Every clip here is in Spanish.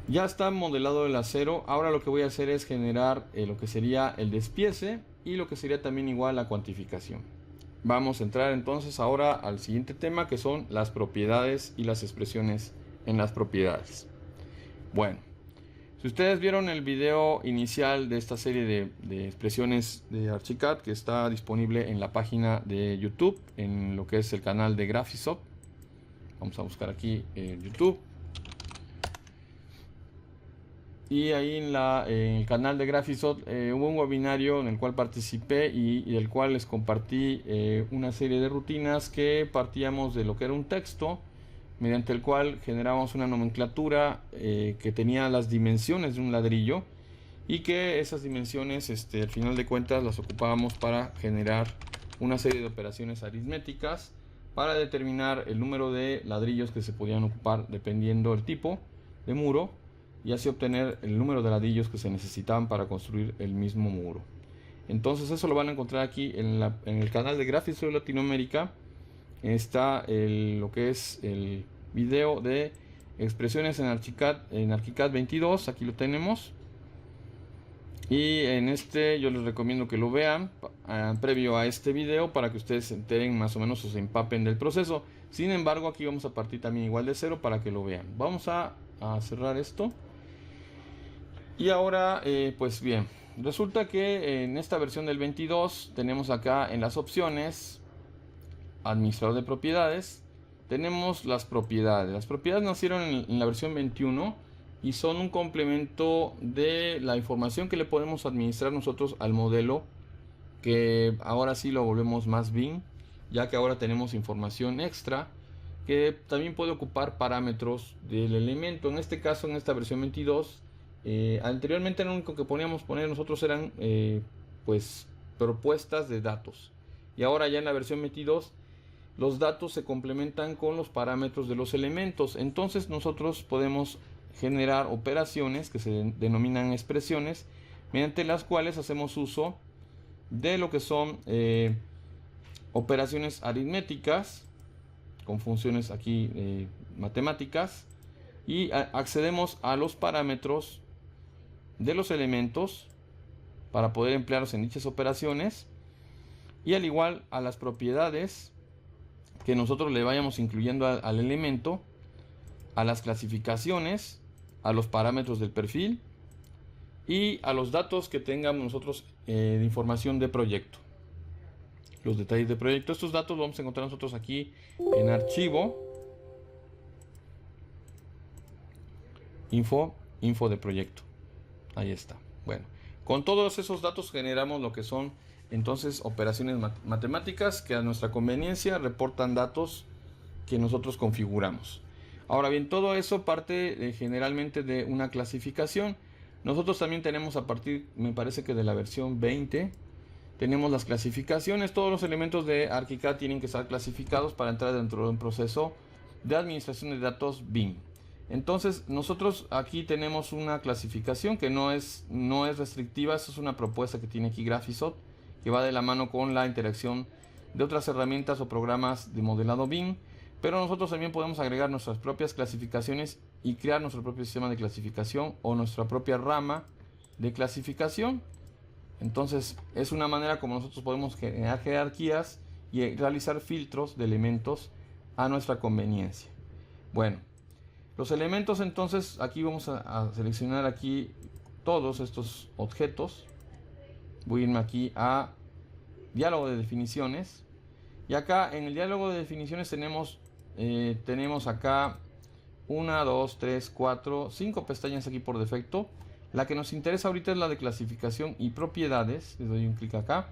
Ya está modelado el acero. Ahora lo que voy a hacer es generar lo que sería el despiece y lo que sería también igual la cuantificación. Vamos a entrar entonces ahora al siguiente tema, que son las propiedades y las expresiones en las propiedades. Bueno, si ustedes vieron el video inicial de esta serie de expresiones de Archicad, que está disponible en la página de YouTube, en lo que es el canal de Graphisoft. Vamos a buscar aquí en YouTube. Y ahí en el canal de Graphisoft hubo un webinario en el cual participé y del cual les compartí una serie de rutinas que partíamos de lo que era un texto, mediante el cual generábamos una nomenclatura que tenía las dimensiones de un ladrillo, y que esas dimensiones, al final de cuentas, las ocupábamos para generar una serie de operaciones aritméticas para determinar el número de ladrillos que se podían ocupar dependiendo del tipo de muro, y así obtener el número de ladrillos que se necesitaban para construir el mismo muro. Entonces eso lo van a encontrar aquí en el canal de Graphisoft Latinoamérica. Está lo que es el video de expresiones en ArchiCAD 22. Aquí lo tenemos. Y en yo les recomiendo que lo vean previo a este video, para que ustedes se enteren más o menos o se empapen del proceso. Sin embargo, aquí vamos a partir también igual de cero para que lo vean. Vamos a cerrar esto. Y ahora, pues bien, resulta que en esta versión del 22 tenemos acá en las opciones administrador de propiedades, tenemos las propiedades. Las propiedades nacieron en la versión 21 y son un complemento de la información que le podemos administrar nosotros al modelo, que ahora sí lo volvemos más BIM, ya que ahora tenemos información extra que también puede ocupar parámetros del elemento. En este caso, en esta versión 22, anteriormente lo único que poníamos poner nosotros eran pues propuestas de datos, y ahora ya en la versión 22 los datos se complementan con los parámetros de los elementos. Entonces nosotros podemos generar operaciones que se denominan expresiones, mediante las cuales hacemos uso de lo que son operaciones aritméticas con funciones aquí matemáticas, y accedemos a los parámetros de los elementos para poder emplearlos en dichas operaciones, y al igual a las propiedades que nosotros le vayamos incluyendo al elemento, a las clasificaciones, a los parámetros del perfil y a los datos que tengamos nosotros de información de proyecto. Los detalles de proyecto, estos datos los vamos a encontrar nosotros aquí en archivo, info de proyecto. Ahí está. Bueno, con todos esos datos generamos lo que son entonces operaciones matemáticas que a nuestra conveniencia reportan datos que nosotros configuramos. Ahora bien, todo eso parte generalmente de una clasificación. Nosotros también tenemos, a partir, me parece que de la versión 20, tenemos las clasificaciones. Todos los elementos de ArchiCAD tienen que estar clasificados para entrar dentro de un proceso de administración de datos BIM. Entonces nosotros aquí tenemos una clasificación que no es restrictiva. Eso es una propuesta que tiene aquí Graphisoft, que va de la mano con la interacción de otras herramientas o programas de modelado BIM. Pero nosotros también podemos agregar nuestras propias clasificaciones y crear nuestro propio sistema de clasificación o nuestra propia rama de clasificación. Entonces es una manera como nosotros podemos generar jerarquías y realizar filtros de elementos a nuestra conveniencia. Bueno, los elementos, entonces aquí vamos a seleccionar aquí todos estos objetos. Voy a irme aquí a diálogo de definiciones, y acá en el diálogo de definiciones tenemos acá 1, 2, 3, 4, 5 pestañas aquí por defecto. La que nos interesa ahorita es la de clasificación y propiedades. Les doy un clic acá,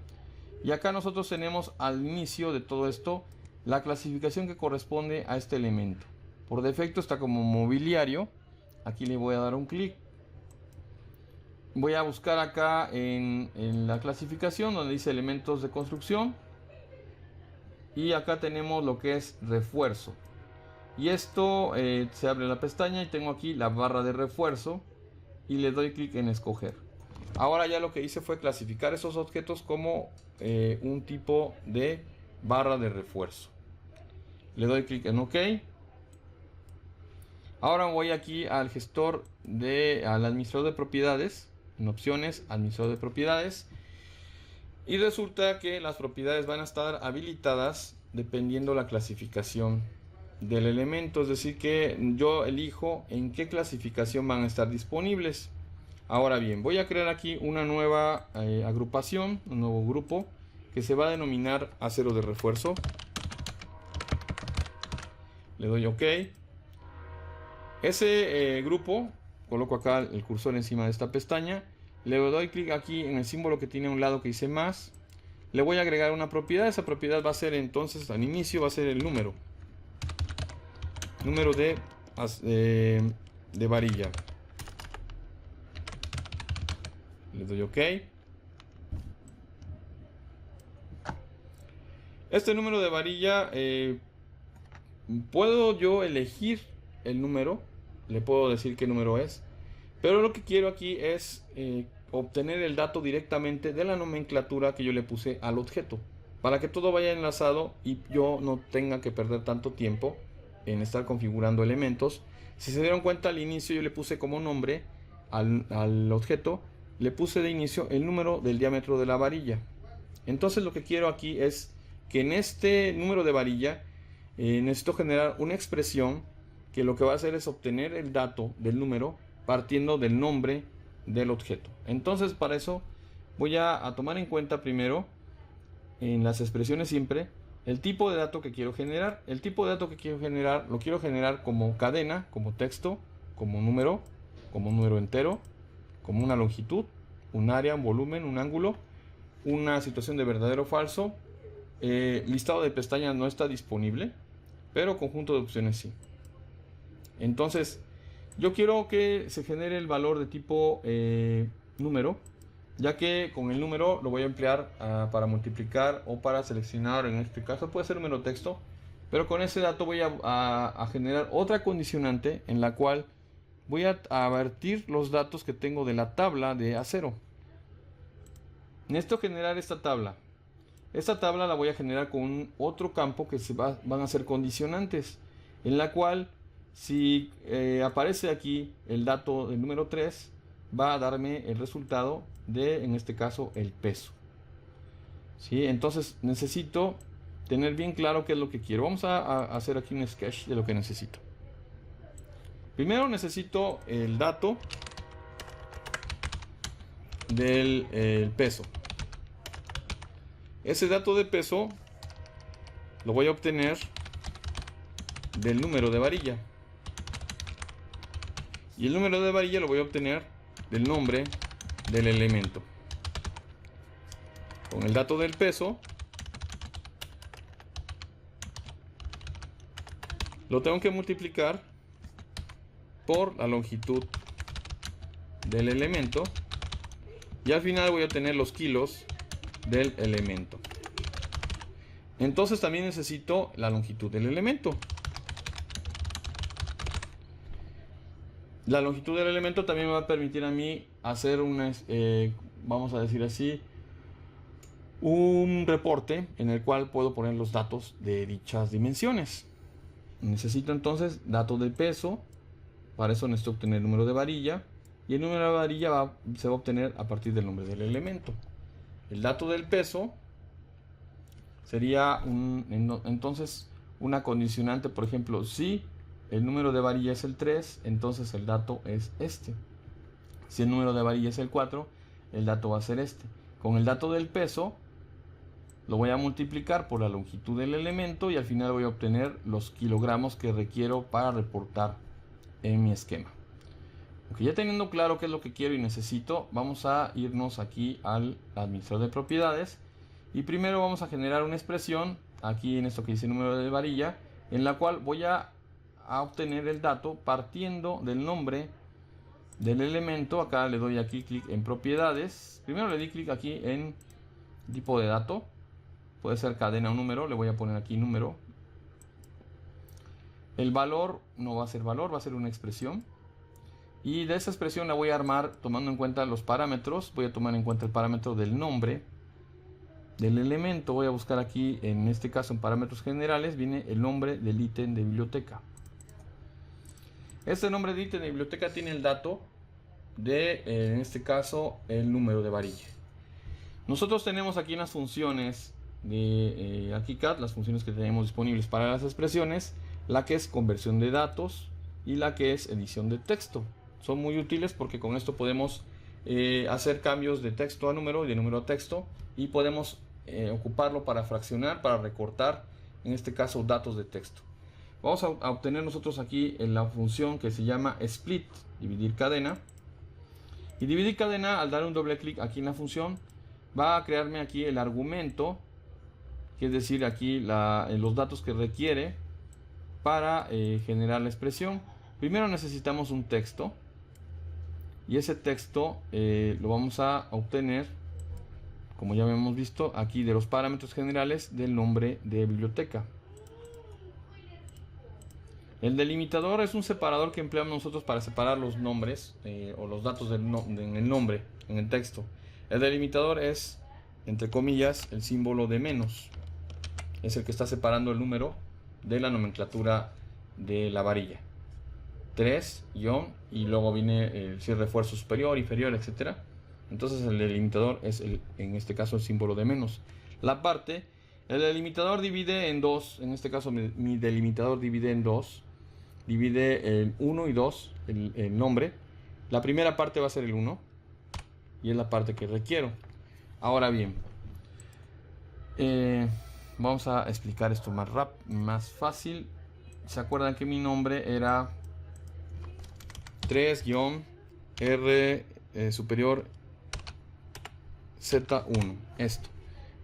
y acá nosotros tenemos al inicio de todo esto la clasificación que corresponde a este elemento. Por defecto está como mobiliario. Aquí le voy a dar un clic. Voy a buscar acá en la clasificación donde dice elementos de construcción, y acá tenemos lo que es refuerzo, y esto se abre la pestaña y tengo aquí la barra de refuerzo, y le doy clic en escoger. Ahora ya lo que hice fue clasificar esos objetos como un tipo de barra de refuerzo. Le doy clic en OK. Ahora voy aquí al gestor al administrador de propiedades, en opciones, administrador de propiedades. Y resulta que las propiedades van a estar habilitadas dependiendo la clasificación del elemento. Es decir, que yo elijo en qué clasificación van a estar disponibles. Ahora bien, voy a crear aquí una nueva agrupación, un nuevo grupo que se va a denominar acero de refuerzo. Le doy OK. Ese grupo, coloco acá el cursor encima de esta pestaña. Le doy clic aquí en el símbolo que tiene a un lado que dice más. Le voy a agregar una propiedad. Esa propiedad va a ser entonces, al inicio va a ser el número. Número de varilla. Le doy OK. Este número de varilla, puedo yo elegir el número. Le puedo decir qué número es. Pero lo que quiero aquí es obtener el dato directamente de la nomenclatura que yo le puse al objeto, para que todo vaya enlazado y yo no tenga que perder tanto tiempo en estar configurando elementos. Si se dieron cuenta, al inicio yo le puse como nombre al objeto, le puse de inicio el número del diámetro de la varilla. Entonces lo que quiero aquí es que en este número de varilla necesito generar una expresión que lo que va a hacer es obtener el dato del número partiendo del nombre del objeto. Entonces, para eso voy a tomar en cuenta primero en las expresiones siempre el tipo de dato que quiero generar. El tipo de dato que quiero generar lo quiero generar como cadena, como texto, como número entero, como una longitud, un área, un volumen, un ángulo, una situación de verdadero o falso. Listado de pestañas no está disponible, pero conjunto de opciones sí. Entonces, yo quiero que se genere el valor de tipo número, ya que con el número lo voy a emplear para multiplicar o para seleccionar. En este caso puede ser número texto, pero con ese dato voy a generar otra condicionante en la cual voy a vertir los datos que tengo de la tabla de acero. Necesito generar esta tabla. Esta tabla la voy a generar con otro campo que van a ser condicionantes, en la cual si aparece aquí el dato del número 3, va a darme el resultado de, en este caso, el peso. ¿Sí? Entonces necesito tener bien claro qué es lo que quiero. Vamos a hacer aquí un sketch de lo que necesito. Primero necesito el dato del peso. Ese dato de peso lo voy a obtener del número de varilla. Y el número de varilla lo voy a obtener del nombre del elemento. Con el dato del peso lo tengo que multiplicar por la longitud del elemento. Y al final voy a obtener los kilos del elemento. Entonces también necesito la longitud del elemento. La longitud del elemento también me va a permitir a mí hacer vamos a decir así, un reporte en el cual puedo poner los datos de dichas dimensiones. Necesito entonces datos de peso. Para eso necesito obtener el número de varilla. Y el número de varilla se va a obtener a partir del nombre del elemento. El dato del peso sería entonces una condicionante. Por ejemplo, si el número de varilla es el 3, entonces el dato es este. Si el número de varilla es el 4, el dato va a ser este. Con el dato del peso lo voy a multiplicar por la longitud del elemento y al final voy a obtener los kilogramos que requiero para reportar en mi esquema. Okay, ya teniendo claro qué es lo que quiero y necesito, vamos a irnos aquí al administrador de propiedades y primero vamos a generar una expresión aquí en esto que dice número de varilla, en la cual voy a obtener el dato partiendo del nombre del elemento. Acá le doy aquí clic en propiedades. Primero le di clic aquí en tipo de dato, puede ser cadena o número. Le voy a poner aquí número. El valor no va a ser valor, va a ser una expresión. Y de esa expresión la voy a armar tomando en cuenta los parámetros. Voy a tomar en cuenta el parámetro del nombre del elemento. Voy a buscar aquí, en este caso en parámetros generales, viene el nombre del ítem de biblioteca. Este nombre de ítem de biblioteca tiene el dato de, en este caso, el número de varilla. Nosotros tenemos aquí en las funciones de ArchiCAD, las funciones que tenemos disponibles para las expresiones, la que es conversión de datos y la que es edición de texto. Son muy útiles porque con esto podemos hacer cambios de texto a número y de número a texto, y podemos ocuparlo para fraccionar, para recortar, en este caso, datos de texto. Vamos a obtener nosotros aquí en la función que se llama split, dividir cadena. Y dividir cadena, al dar un doble clic aquí en la función, va a crearme aquí el argumento, que es decir, aquí los datos que requiere para generar la expresión. Primero necesitamos un texto, y ese texto lo vamos a obtener, como ya hemos visto, aquí de los parámetros generales del nombre de biblioteca. El delimitador es un separador que empleamos nosotros para separar los nombres o los datos en el nombre, en el texto. El delimitador es, entre comillas, el símbolo de menos. Es el que está separando el número de la nomenclatura de la varilla. 3, guión, y luego viene si es refuerzo superior, inferior, etc. Entonces el delimitador es, en este caso, el símbolo de menos. La parte, el delimitador divide en dos, en este caso mi delimitador divide en dos. Divide el 1 y 2, el nombre. La primera parte va a ser el 1 y es la parte que requiero. Ahora bien, vamos a explicar esto más fácil. ¿Se acuerdan que mi nombre era 3-R superior Z1?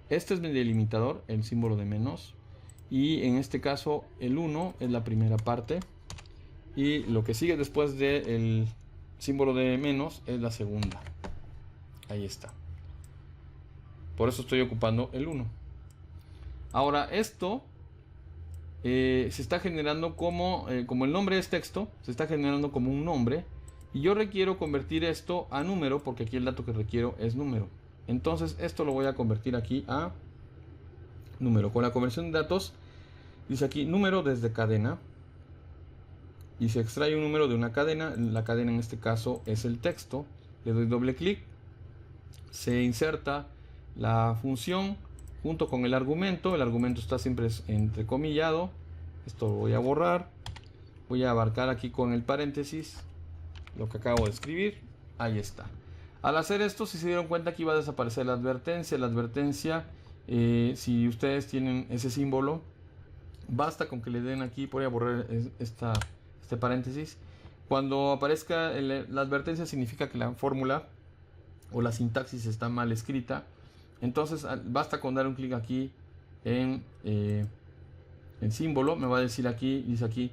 Este es mi delimitador, el símbolo de menos, y en este caso el 1 es la primera parte, y lo que sigue después del símbolo de menos es la segunda. Ahí está. Por eso estoy ocupando el 1. Ahora esto se está generando como el nombre es texto, se está generando como un nombre, y yo requiero convertir esto a número, porque aquí el dato que requiero es número. Entonces esto lo voy a convertir aquí a número. Con la conversión de datos dice aquí número desde cadena, y se extrae un número de una cadena. La cadena en este caso es el texto. Le doy doble clic, se inserta la función junto con el argumento. El argumento está siempre entrecomillado. Esto lo voy a borrar. Voy a abarcar aquí con el paréntesis lo que acabo de escribir. Ahí está. Al hacer esto, si se dieron cuenta, aquí va a desaparecer la advertencia. La advertencia, si ustedes tienen ese símbolo, basta con que le den aquí. Voy a borrar este paréntesis. Cuando aparezca la advertencia, significa que la fórmula o la sintaxis está mal escrita. Entonces basta con dar un clic aquí en el símbolo. Me va a decir aquí, dice aquí,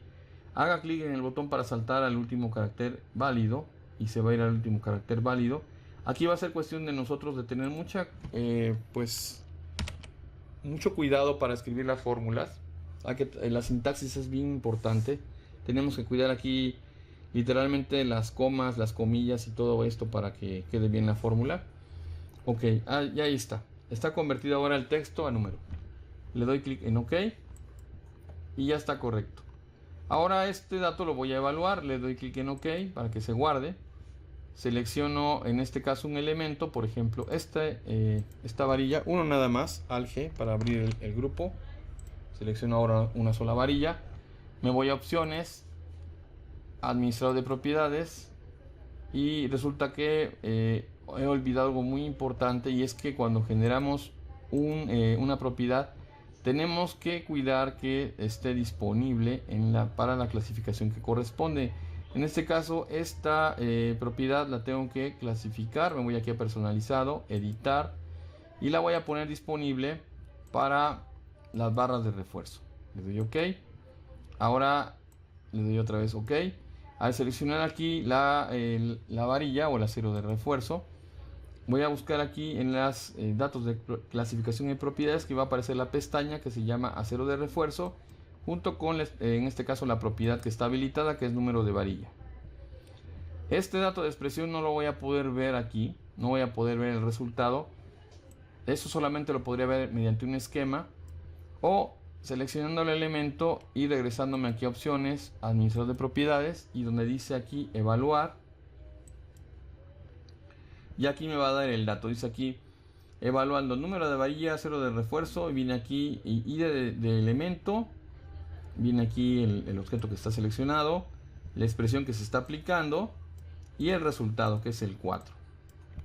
haga clic en el botón para saltar al último carácter válido, y se va a ir al último carácter válido. Aquí va a ser cuestión de nosotros de tener mucho cuidado para escribir las fórmulas. La sintaxis es bien importante. Tenemos que cuidar aquí literalmente las comas, las comillas y todo esto para que quede bien la fórmula. Ok, ya ahí está. Está convertido ahora el texto a número. Le doy clic en OK y ya está correcto. Ahora este dato lo voy a evaluar. Le doy clic en OK para que se guarde. Selecciono en este caso un elemento, por ejemplo esta varilla, uno nada más, Alt-G para abrir el grupo. Selecciono ahora una sola varilla. Me voy a opciones, administrador de propiedades, y resulta que he olvidado algo muy importante, y es que cuando generamos una propiedad, tenemos que cuidar que esté disponible para la clasificación que corresponde. En este caso, esta propiedad la tengo que clasificar. Me voy aquí a personalizado, editar, y la voy a poner disponible para las barras de refuerzo. Le doy OK. Ahora le doy otra vez OK. Al seleccionar aquí la varilla o el acero de refuerzo, voy a buscar aquí en los datos de clasificación y propiedades, que va a aparecer la pestaña que se llama acero de refuerzo, junto con en este caso la propiedad que está habilitada, que es número de varilla. Este dato de expresión no lo voy a poder ver aquí, no voy a poder ver el resultado. Eso solamente lo podría ver mediante un esquema, o seleccionando el elemento y regresándome aquí a opciones, administrador de propiedades, y donde dice aquí evaluar, y aquí me va a dar el dato. Dice aquí evaluando el número de varilla, 0 de refuerzo, y viene aquí ID de elemento, viene aquí el objeto que está seleccionado, la expresión que se está aplicando y el resultado, que es el 4.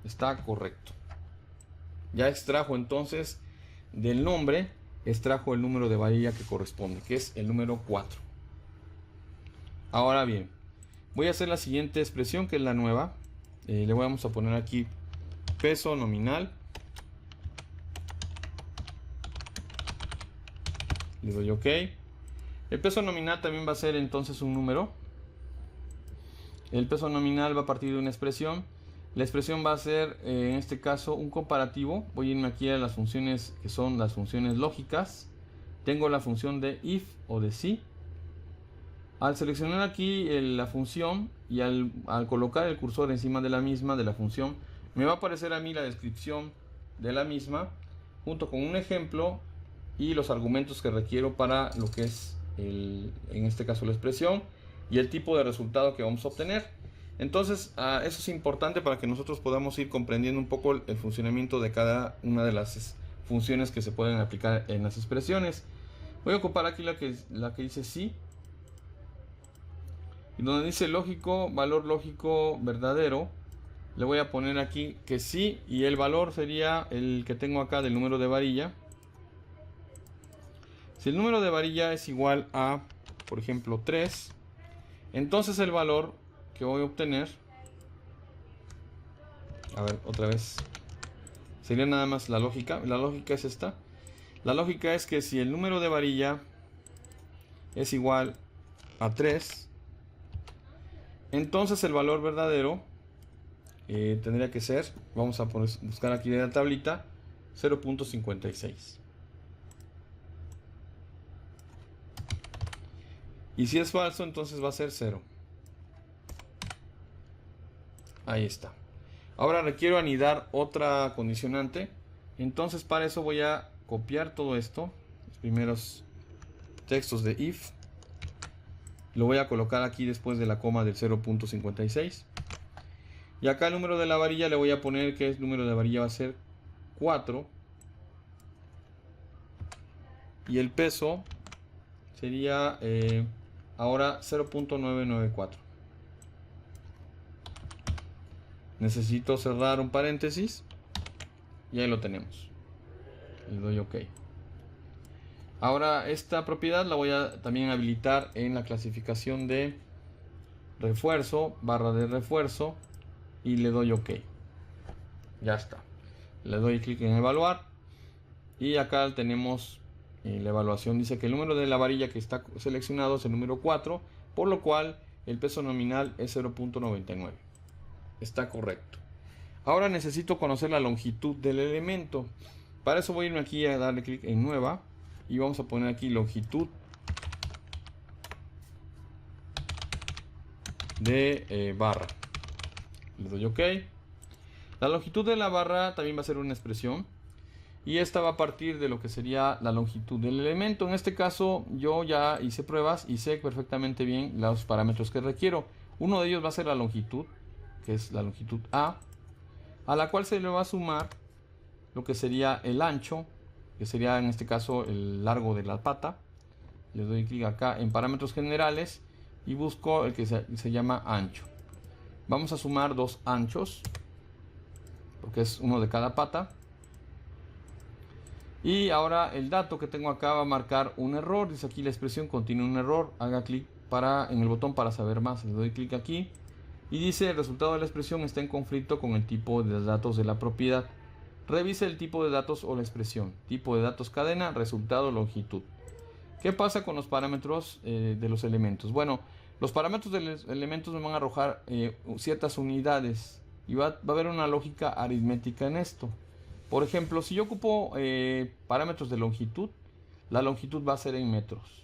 Está correcto. Ya extrajo entonces del nombre, extrajo el número de varilla que corresponde, que es el número 4. Ahora bien, voy a hacer la siguiente expresión, que es la nueva. Le vamos a poner aquí peso nominal. Le doy OK. El peso nominal también va a ser entonces un número. El peso nominal va a partir de una expresión. La expresión va a ser, en este caso, un comparativo. Voy a irme aquí a las funciones que son las funciones lógicas. Tengo la función de if o de si. Al seleccionar aquí la función y al colocar el cursor encima de la misma, de la función, me va a aparecer a mí la descripción de la misma, junto con un ejemplo y los argumentos que requiero para lo que es, en este caso, la expresión y el tipo de resultado que vamos a obtener. Entonces, eso es importante para que nosotros podamos ir comprendiendo un poco el funcionamiento de cada una de las funciones que se pueden aplicar en las expresiones. Voy a ocupar aquí la que dice sí, y donde dice lógico, valor lógico verdadero, le voy a poner aquí que sí, y el valor sería el que tengo acá del número de varilla. Si el número de varilla es igual a, por ejemplo, 3, entonces el valor que voy a obtener, a ver, otra vez, sería nada más la lógica. La lógica es esta. La lógica es que si el número de varilla es igual a 3, entonces el valor verdadero tendría que ser, vamos a buscar aquí en la tablita, 0.56. Y si es falso, entonces va a ser 0. Ahí está. Ahora requiero anidar otra condicionante. Entonces para eso voy a copiar todo esto, los primeros textos de if. Lo voy a colocar aquí después de la coma del 0.56. Y acá el número de la varilla le voy a poner que el número de varilla va a ser 4. Y el peso sería ahora 0.994. Necesito cerrar un paréntesis y ahí lo tenemos. Le doy OK. Ahora esta propiedad la voy a también habilitar en la clasificación de refuerzo, barra de refuerzo, y le doy OK. Ya está. Le doy clic en evaluar y acá tenemos la evaluación. Dice que el número de la varilla que está seleccionado es el número 4, por lo cual el peso nominal es 0.99. Está correcto. Ahora necesito conocer la longitud del elemento. Para eso voy a irme aquí a darle clic en nueva y vamos a poner aquí longitud de barra. Le doy OK. La longitud de la barra también va a ser una expresión y esta va a partir de lo que sería la longitud del elemento. En este caso yo ya hice pruebas y sé perfectamente bien los parámetros que requiero. Uno de ellos va a ser la longitud, que es la longitud A la cual se le va a sumar lo que sería el ancho, que sería en este caso el largo de la pata. Le doy clic acá en parámetros generales y busco el que se llama ancho. Vamos a sumar dos anchos, porque es uno de cada pata. Y ahora el dato que tengo acá va a marcar un error. Dice aquí la expresión contiene un error. Haga clic en el botón para saber más. Le doy clic aquí y dice el resultado de la expresión está en conflicto con el tipo de datos de la propiedad. Revise el tipo de datos o la expresión. Tipo de datos cadena, resultado, longitud. ¿Qué pasa con los parámetros de los elementos? Bueno, los parámetros de los elementos me van a arrojar ciertas unidades y va a haber una lógica aritmética en esto. Por ejemplo, si yo ocupo parámetros de longitud, la longitud va a ser en metros.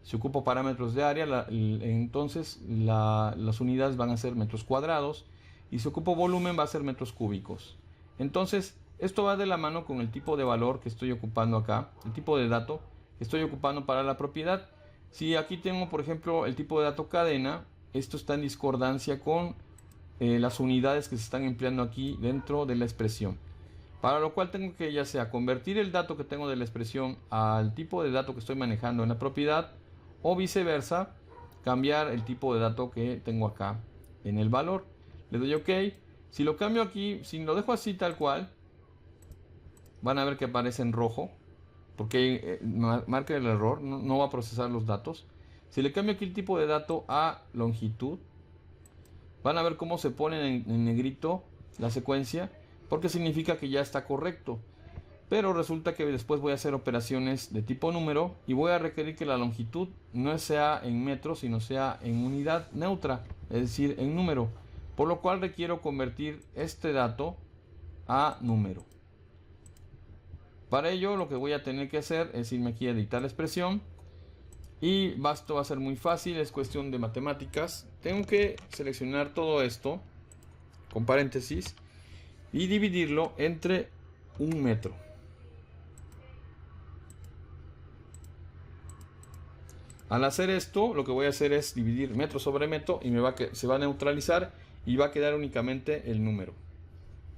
Si ocupo parámetros de área, entonces las unidades van a ser metros cuadrados. Y si ocupo volumen, va a ser metros cúbicos. Entonces, esto va de la mano con el tipo de valor que estoy ocupando acá, el tipo de dato que estoy ocupando para la propiedad. Si aquí tengo, por ejemplo, el tipo de dato cadena, esto está en discordancia con las unidades que se están empleando aquí dentro de la expresión. Para lo cual tengo que ya sea convertir el dato que tengo de la expresión al tipo de dato que estoy manejando en la propiedad, o viceversa, cambiar el tipo de dato que tengo acá en el valor. Le doy OK. Si lo cambio aquí, si lo dejo así tal cual, van a ver que aparece en rojo, porque marca el error, no va a procesar los datos. Si le cambio aquí el tipo de dato a longitud, van a ver cómo se pone en negrito la secuencia, porque significa que ya está correcto. Pero resulta que después voy a hacer operaciones de tipo número y voy a requerir que la longitud no sea en metros, sino sea en unidad neutra, es decir, en número. Por lo cual requiero convertir este dato a número. Para ello lo que voy a tener que hacer es irme aquí a editar la expresión. Y esto va a ser muy fácil, es cuestión de matemáticas. Tengo que seleccionar todo esto con paréntesis y dividirlo entre un metro. Al hacer esto, lo que voy a hacer es dividir metro sobre metro y se va a neutralizar y va a quedar únicamente el número.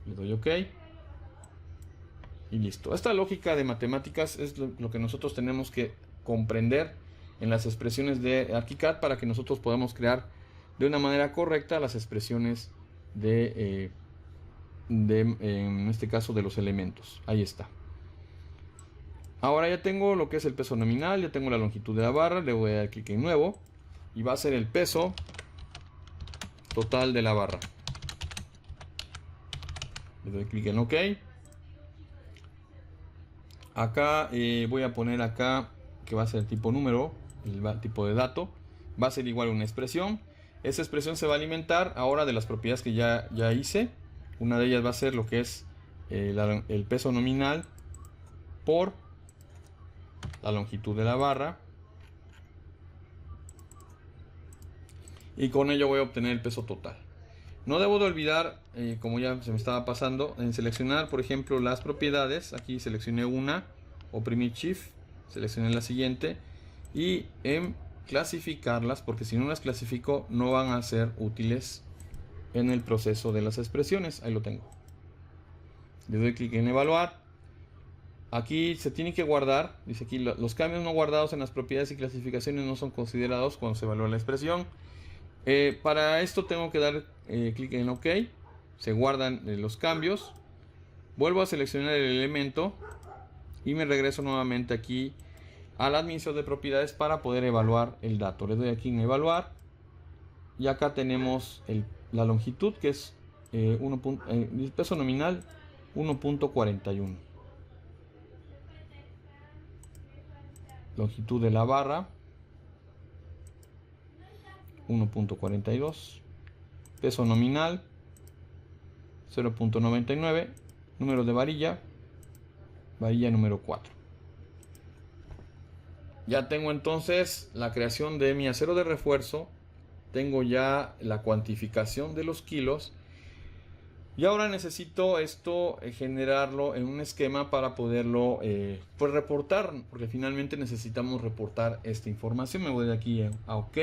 Le doy OK y listo. Esta lógica de matemáticas es lo que nosotros tenemos que comprender en las expresiones de ArchiCAD para que nosotros podamos crear de una manera correcta las expresiones en este caso de los elementos. Ahí está. Ahora ya tengo lo que es el peso nominal, ya tengo la longitud de la barra, le voy a dar clic en nuevo y va a ser el peso total de la barra. Le doy clic en OK. Acá voy a poner acá que va a ser tipo número, el tipo de dato. Va a ser igual una expresión. Esa expresión se va a alimentar ahora de las propiedades que ya hice. Una de ellas va a ser lo que es el peso nominal por la longitud de la barra, y con ello voy a obtener el peso total. No debo de olvidar, como ya se me estaba pasando, en seleccionar por ejemplo las propiedades. Aquí seleccioné una, oprimí Shift, seleccioné la siguiente y en clasificarlas, porque si no las clasifico no van a ser útiles en el proceso de las expresiones. Ahí lo tengo. Le doy clic en evaluar. Aquí se tiene que guardar, dice aquí, los cambios no guardados en las propiedades y clasificaciones no son considerados cuando se evalúa la expresión. Para esto tengo que dar clic en OK, se guardan los cambios, vuelvo a seleccionar el elemento y me regreso nuevamente aquí al administrador de propiedades para poder evaluar el dato. Le doy aquí en evaluar y acá tenemos la longitud, que es el peso nominal 1.41. Longitud de la barra 1.42, peso nominal 0.99, número de varilla número 4. Ya tengo entonces la creación de mi acero de refuerzo, tengo ya la cuantificación de los kilos y ahora necesito esto generarlo en un esquema para poderlo pues reportar, porque finalmente necesitamos reportar esta información. Me voy de aquí a OK.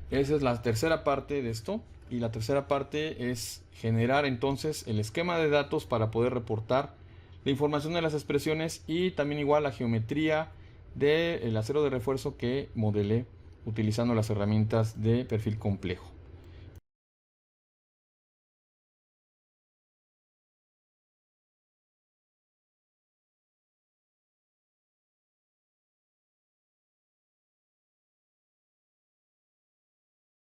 Esa es la tercera parte de esto, y la tercera parte es generar entonces el esquema de datos para poder reportar la información de las expresiones y también igual la geometría del acero de refuerzo que modelé utilizando las herramientas de perfil complejo.